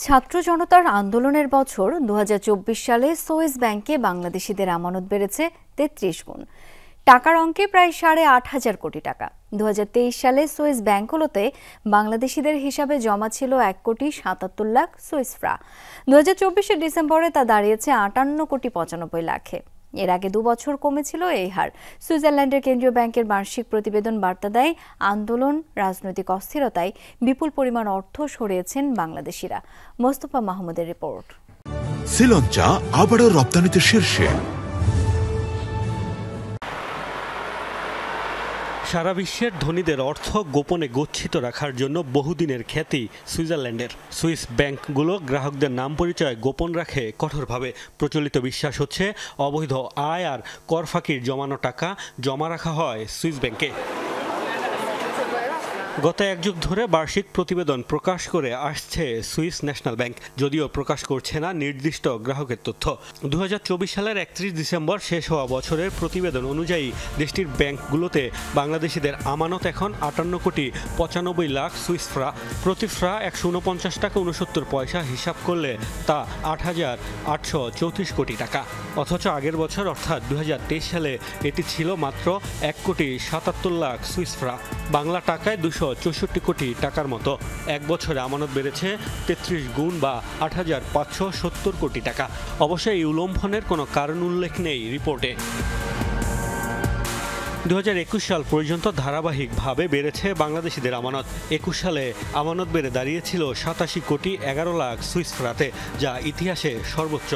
ছাত্র জনতার আন্দোলনের বছর 2024 সালে সুইস ব্যাংকে বাংলাদেশিদের আমানত বেড়েছে 33 গুণ। টাকার অঙ্কে প্রায় 8,500 কোটি টাকা। 2023 সালে সুইস ব্যাংকগুলোতে বাংলাদেশিদের হিসাবে জমা ছিল 1,77 লাখ সুইস ফ্রা। 2024 ডিসেম্বরে তা দাঁড়িয়েছে 58,95,00,000-এ। এর আগে 2 বছর কমেছিল এই হার। সুইজারল্যান্ডের কেন্দ্রীয় ব্যাংকের বার্ষিক প্রতিবেদন বার্তা দেয়, আন্দোলন, রাজনৈতিক অস্থিরতায় বিপুল পরিমাণ অর্থ সরিয়েছেন বাংলাদেশিরা। মোস্তফা মাহমুদের রিপোর্ট। শ্রীলঙ্কা আবারও রপ্তানিতে শীর্ষে। সারা বিশ্বের ধনীদের অর্থ গোপনে গচ্ছিত রাখার জন্য বহুদিনের খ্যাতি সুইজারল্যান্ডের। সুইস ব্যাংকগুলো গ্রাহকদের নাম পরিচয় গোপন রাখে কঠোরভাবে। প্রচলিত বিশ্বাস হচ্ছে অবৈধ আয় আর কর ফাঁকির জমানো টাকা জমা রাখা হয় সুইস ব্যাংকে। গত 1 যুগ ধরে বার্ষিক প্রতিবেদন প্রকাশ করে আসছে সুইস ন্যাশনাল ব্যাংক, যদিও প্রকাশ করছে না নির্দিষ্ট গ্রাহকের তথ্য। 2024 সালের 31 ডিসেম্বর শেষ হওয়া বছরের প্রতিবেদন অনুযায়ী দেশটির ব্যাংকগুলোতে বাংলাদেশিদের আমানত এখন 58,95,00,000 সুইস ফ্রা। প্রতি ফ্রা 149 টাকা 69 পয়সা, হিসাব করলে তা 8,834 কোটি টাকা। অথচ আগের বছর অর্থাৎ 2023 সালে এটি ছিল মাত্র 1,77,00,000 সুইস ফ্রা, বাংলা টাকায় 264 কোটি টাকার মতো। এক বছরে আমানত বেড়েছে 33 গুণ বা 8,570 কোটি টাকা। অবশ্য এই উল্লম্ঘনের কোনো কারণ উল্লেখ নেই রিপোর্টে। 2021 সাল পর্যন্ত ধারাবাহিকভাবে বেড়েছে বাংলাদেশিদের আমানত। 21 সালে আমানত বেড়ে দাঁড়িয়েছিল 87,11,00,000 সুইস ফ্রাতে, যা ইতিহাসে সর্বোচ্চ।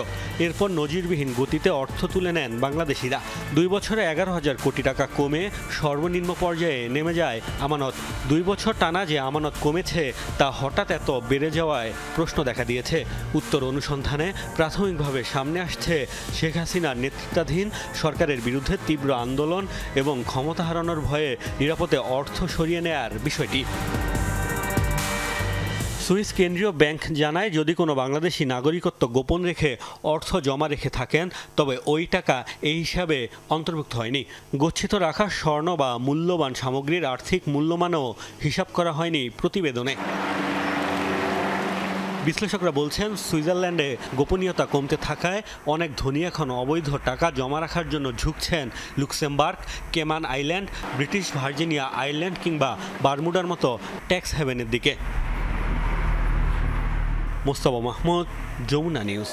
এরপর নজিরবিহীন গতিতে অর্থ তুলে নেন বাংলাদেশিরা। 2 বছরে 11,000 কোটি টাকা কমে সর্বনিম্ন পর্যায়ে নেমে যায় আমানত। 2 বছর টানা যে আমানত কমেছে তা হঠাৎ এত বেড়ে যাওয়ায় প্রশ্ন দেখা দিয়েছে। উত্তর অনুসন্ধানে প্রাথমিকভাবে সামনে আসছে শেখ হাসিনার নেতৃত্বাধীন সরকারের বিরুদ্ধে তীব্র আন্দোলন এবং ক্ষমতা হারানোর ভয়ে নিরাপদে অর্থ সরিয়ে নেয়ার বিষয়টি। সুইস কেন্দ্রীয় ব্যাংক জানায়, যদি কোনো বাংলাদেশি নাগরিকত্ব গোপন রেখে অর্থ জমা রেখে থাকেন তবে ওই টাকা এই হিসাবে অন্তর্ভুক্ত হয়নি। গচ্ছিত রাখা স্বর্ণ বা মূল্যবান সামগ্রীর আর্থিক মূল্যমানও হিসাব করা হয়নি প্রতিবেদনে। বিশ্লেষকরা বলছেন, সুইজারল্যান্ডে গোপনীয়তা কমতে থাকায় অনেক ধনী এখন অবৈধ টাকা জমা রাখার জন্য ঝুঁকছেন Luxembourg, Cayman Island, British Virginia Island কিংবা বারমুডার মতো ট্যাক্স হেভেনের দিকে। মোস্তফা মাহমুদ, যমুনা নিউজ।